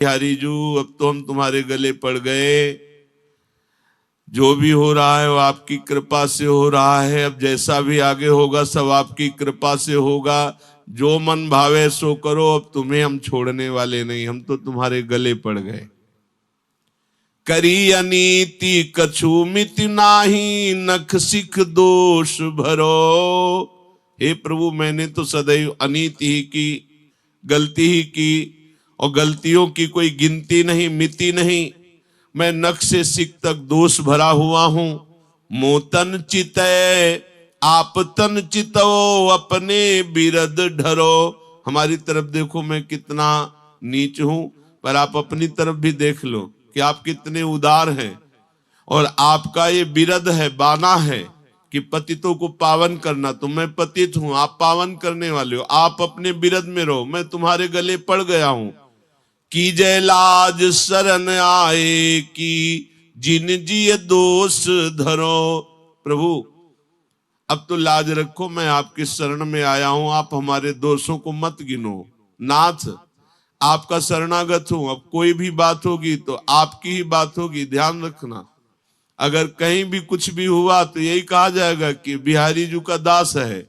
बिहारी जू अब तो हम तुम्हारे गले पड़ गए। जो भी हो रहा है वो आपकी कृपा से हो रहा है। अब जैसा भी आगे होगा सब आपकी कृपा से होगा। जो मन भावे सो करो। अब तुम्हें हम छोड़ने वाले नहीं, हम तो तुम्हारे गले पड़ गए। करी अनीति कछु मिति नाही, नख सिख दोष भरो। हे प्रभु, मैंने तो सदैव अनीति ही की, गलती ही की, और गलतियों की कोई गिनती नहीं, मिति नहीं। मैं नख से सिख तक दोष भरा हुआ हूं। मोतन चितय आप तन चितो, अपने बिरद ढरो। हमारी तरफ देखो मैं कितना नीच हूं, पर आप अपनी तरफ भी देख लो कि आप कितने उदार हैं। और आपका ये बिरद है, बाना है कि पतितों को पावन करना। तो मैं पतित हूं, आप पावन करने वाले हो। आप अपने बिरद में रहो, मैं तुम्हारे गले पड़ गया हूं। की जय लाज शरण आए की, जिन जिय दोष धरो। प्रभु अब तो लाज रखो, मैं आपके शरण में आया हूं। आप हमारे दोषों को मत गिनो। नाथ आपका शरणागत हूं। अब कोई भी बात होगी तो आपकी ही बात होगी, ध्यान रखना। अगर कहीं भी कुछ भी हुआ तो यही कहा जाएगा कि बिहारी जी का दास है।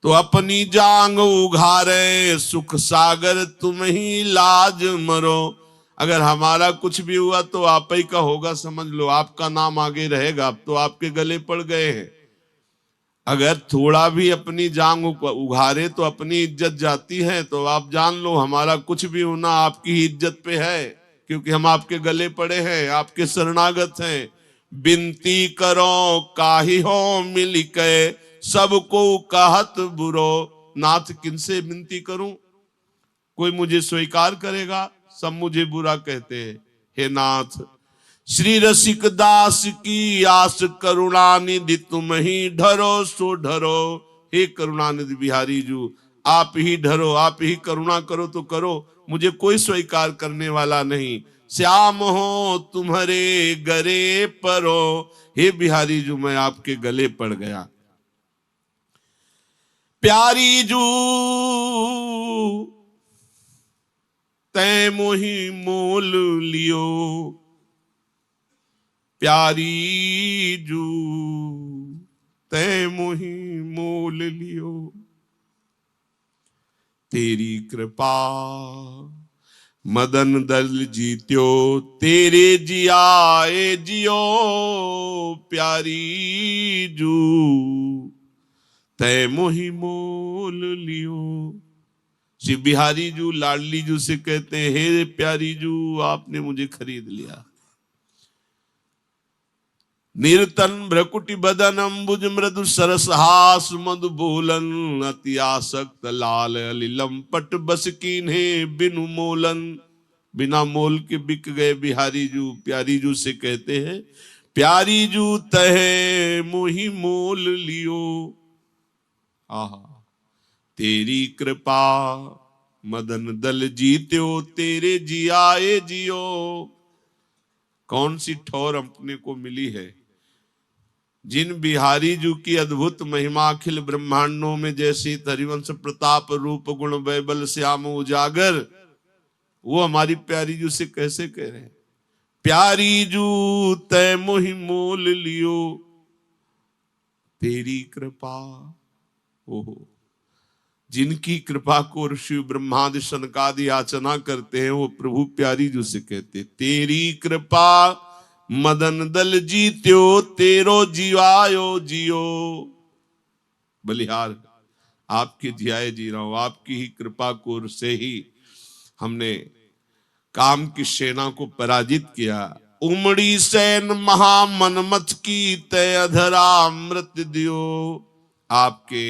तो अपनी जांग उघारे, सुख सागर तुम ही लाज मरो। अगर हमारा कुछ भी हुआ तो आप ही का होगा, समझ लो। आपका नाम आगे रहेगा। अब तो आपके गले पड़ गए हैं। अगर थोड़ा भी अपनी जांग उघारे तो अपनी इज्जत जाती है। तो आप जान लो हमारा कुछ भी होना आपकी ही इज्जत पे है, क्योंकि हम आपके गले पड़े हैं, आपके शरणागत हैं। बिनती करो काहि हो मिल के, सबको कहत बुरो। नाथ किनसे विनती करूं, कोई मुझे स्वीकार करेगा? सब मुझे बुरा कहते हैं। हे नाथ श्री रसिक दास की आस, करुणानिधि तुम ही ढरो सो ढरो। हे करुणानिधि बिहारी जू, आप ही ढरो, आप ही करुणा करो तो करो, मुझे कोई स्वीकार करने वाला नहीं। श्याम हो तुम्हारे गरे परो। हे बिहारी जू, मैं आपके गले पड़ गया। प्यारी जू तै मोहि मोल लियो, प्यारी जू तै मोहि मोल लियो। तेरी कृपा मदन दल जीत्यो, तेरे जियाए जियो। प्यारी जू तै मोहि मोल लियो। श्री बिहारी जू लाडली जू से कहते हैं, हे प्यारी जू आपने मुझे खरीद लिया। निरतन भ्रकुटि बदन अम्बुज मृदु सरसहास मधु बोलन, अति आसक्त लाल अलिलम पट बस कीन्हे बिनु मोलन। बिना मोल के बिक गए बिहारी जू। प्यारी जू से कहते हैं, प्यारी जू तहे मोहि मोल लियो। आहा तेरी कृपा मदन दल जीत्यो, तेरे जियाए जियो। कौन सी ठौर अपने को मिली है। जिन बिहारी जू की अद्भुत महिमा अखिल ब्रह्मांडों में, जैसे हरिवंश प्रताप रूप गुण बैबल श्याम उजागर, वो हमारी प्यारी जू से कैसे कह रहे हैं, प्यारी जू तै मोहि मोल लियो। तेरी कृपा, ओहो, जिनकी कृपा को ऋषि ब्रह्मादि सनकादि याचना करते हैं, वो प्रभु प्यारी जू से कहते, तेरी कृपा मदन दल जीत्यो, तेरो जीवायो जियो। बलिहार आपकी जियाए जी रहा हूं। आपकी ही कृपा को से ही हमने काम की सेना को पराजित किया। उमड़ी सैन महामनमथ की, तय अधरामृत दियो। आपके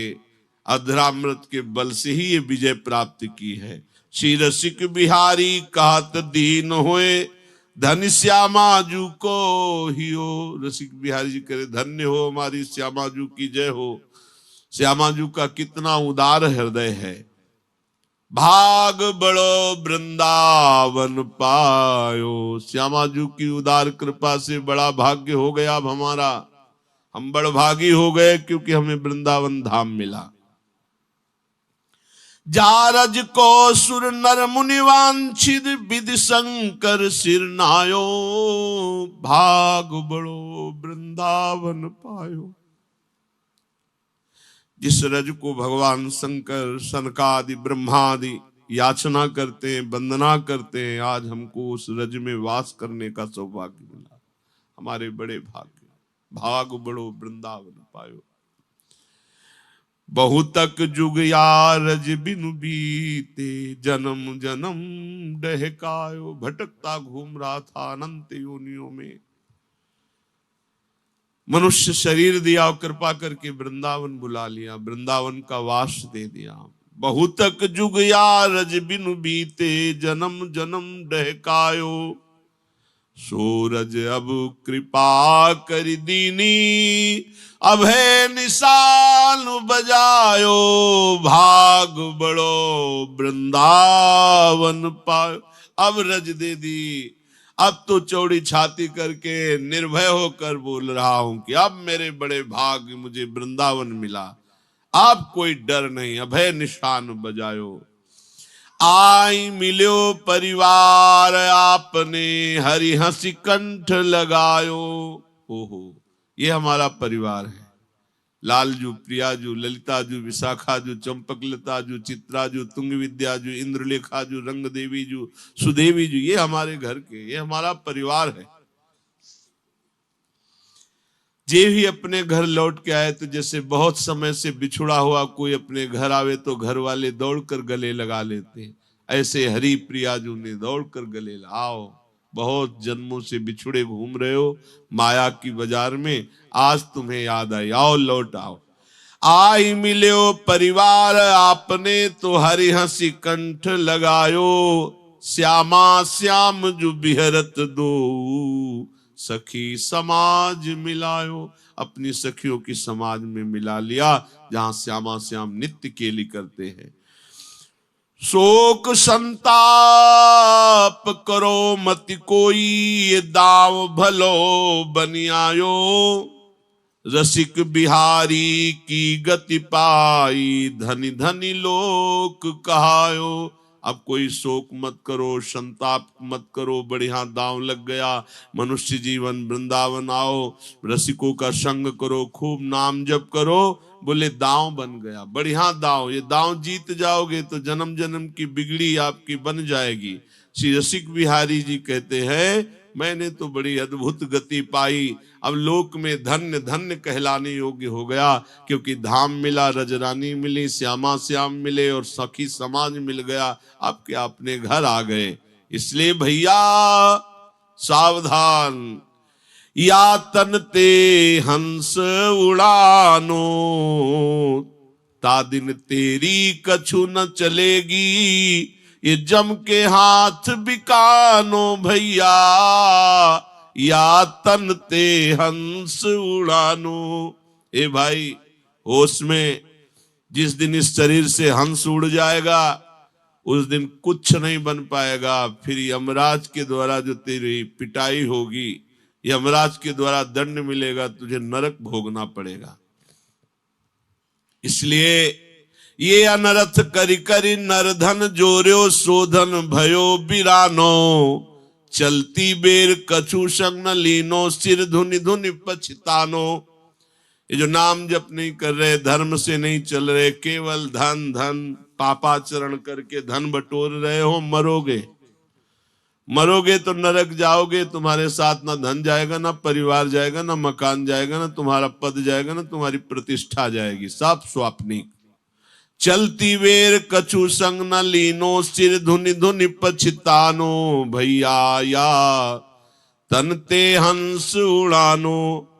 अधरामृत के बल से ही ये विजय प्राप्त की है। श्री रसिक बिहारी कहत दीन होए, धन श्यामाजू को हियो। रसिक बिहारी जी करे, धन्य हो हमारी श्यामाजू की जय हो। श्यामाजू का कितना उदार हृदय है। भाग बड़ो वृंदावन पायो। श्यामाजू की उदार कृपा से बड़ा भाग्य हो गया अब हमारा। हम बड़ भागी हो गए क्योंकि हमें वृंदावन धाम मिला। जारज को सुर नर मुनि वांछित विधि शंकर सिर नायो, भाग बड़ो वृंदावन पायो। जिस रज को भगवान शंकर सनकादि ब्रह्मादि याचना करते हैं, वंदना करते हैं, आज हमको उस रज में वास करने का सौभाग्य मिला। हमारे बड़े भाग्य, भाग बड़ो वृंदावन पायो। बहुतक जुग यारज बिनु बीते, जन्म जन्म डहकायो। भटकता घूम रहा था अनंत योनियों में, मनुष्य शरीर दिया और कृपा करके वृंदावन बुला लिया, वृंदावन का वास दे दिया। बहुतक जुग यारज बिनु बीते, जन्म जन्म डहकायो। सूरज अब कृपा कर दीनी, अभय निशान बजायो। भाग बड़ो वृंदावन पायो। अब रज दे दी, अब तो चौड़ी छाती करके निर्भय होकर बोल रहा हूं कि अब मेरे बड़े भाग, मुझे वृंदावन मिला। अब कोई डर नहीं, अभय निशान बजायो। आई मिलो परिवार आपने, हरि हंसी कंठ लगायो। ओहो, ये हमारा परिवार है। लालजू, प्रियाजू, ललिताजू, विशाखाजू, चंपकलताजू, चित्राजू, तुंग विद्याजू, इंद्रलेखाजू, रंग देवीजू, सुदेवीजू, ये हमारे घर के, ये हमारा परिवार है। जे भी अपने घर लौट के आए तो जैसे बहुत समय से बिछुड़ा हुआ कोई अपने घर आवे तो घर वाले दौड़कर गले लगा लेते हैं, ऐसे हरि प्रियाजू ने दौड़कर गले आओ, बहुत जन्मों से बिछुड़े घूम रहे हो माया की बाजार में, आज तुम्हें याद आई, आओ लौट आओ। आई मिलो परिवार आपने, तो हरि हंसी कंठ लगायो। श्यामा श्याम जो बिहरत दो, सखी समाज मिलायो। अपनी सखियों की समाज में मिला लिया, जहां श्यामा श्याम नित्य केली करते हैं। शोक संताप करो मत कोई, ये दाव भलो बनी आयो। रसिक बिहारी की गति पाई, धनी धनी लोक कहायो। अब कोई शोक मत करो, संताप मत करो, बढ़िया दांव लग गया, मनुष्य जीवन वृंदावन आओ, रसिकों का संग करो, खूब नाम जप करो, बोले दांव बन गया, बढ़िया दांव। ये दांव जीत जाओगे तो जन्म जन्म की बिगड़ी आपकी बन जाएगी। श्री रसिक बिहारी जी कहते हैं, मैंने तो बड़ी अद्भुत गति पाई, अब लोक में धन्य धन्य कहलाने योग्य हो गया, क्योंकि धाम मिला, रजरानी मिली, श्यामा श्याम मिले और सखी समाज मिल गया। अब क्या अपने घर आ गए। इसलिए भैया सावधान, या तन ते हंस उड़ानो, ता दिन तेरी कछु न चलेगी। ये जम के हाथ बिकानो भैया, या तन ते हंस उड़ानो। ए भाई होश में, जिस दिन इस शरीर से हंस उड़ जाएगा उस दिन कुछ नहीं बन पाएगा। फिर यमराज के द्वारा जो तेरी पिटाई होगी, यमराज के द्वारा दंड मिलेगा, तुझे नरक भोगना पड़ेगा। इसलिए ये अनरथ करी करी नरधन जोर्यो, शोधन भयो बिरानो। चलती बेर कछु संग न लीनो, सिर धुनि धुनि पछतानो। ये जो नाम जप नहीं कर रहे, धर्म से नहीं चल रहे, केवल धन धन पापाचरण करके धन बटोर रहे हो, मरोगे। मरोगे तो नरक जाओगे, तुम्हारे साथ ना धन जाएगा, ना परिवार जाएगा, ना मकान जाएगा, ना तुम्हारा पद जाएगा, ना तुम्हारी प्रतिष्ठा जाएगी, सब स्वाप्निक। चलती वेर कछु संग न लीनो, सिर धुनि धुनि पछतानो। भैया या तनते हंस उड़ानो।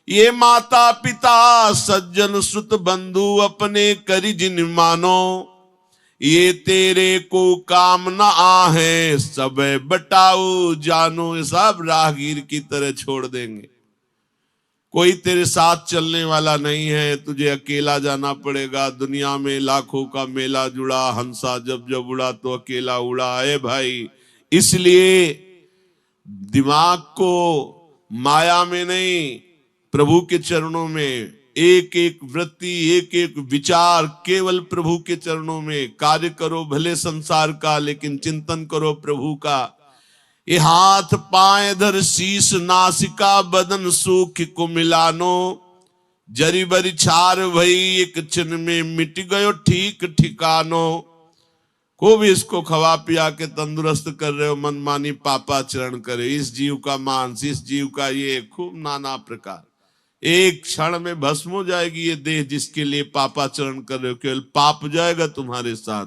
ये माता पिता सज्जन सुत बंधु, अपने करी जिन मानो। ये तेरे को काम न आहे, सब बटाऊ जानो। ये सब राहगीर की तरह छोड़ देंगे, कोई तेरे साथ चलने वाला नहीं है, तुझे अकेला जाना पड़ेगा। दुनिया में लाखों का मेला जुड़ा, हंसा जब जब उड़ा तो अकेला उड़ा है भाई। इसलिए दिमाग को माया में नहीं, प्रभु के चरणों में एक एक वृत्ति, एक एक विचार केवल प्रभु के चरणों में। कार्य करो भले संसार का, लेकिन चिंतन करो प्रभु का। ये हाथ पाए धर शीश नासिका बदन सूख को मिलानो, जरी बरी छार भई एक क्षण में मिट गयो ठीक ठिकानो। को भी इसको खवा पिया के तंदुरुस्त कर रहे हो, मनमानी पापाचरण करे। इस जीव का मांस, इस जीव का ये खूब नाना प्रकार, एक क्षण में भस्म हो जाएगी ये देह जिसके लिए पापाचरण कर रहे हो। केवल पाप जाएगा तुम्हारे साथ।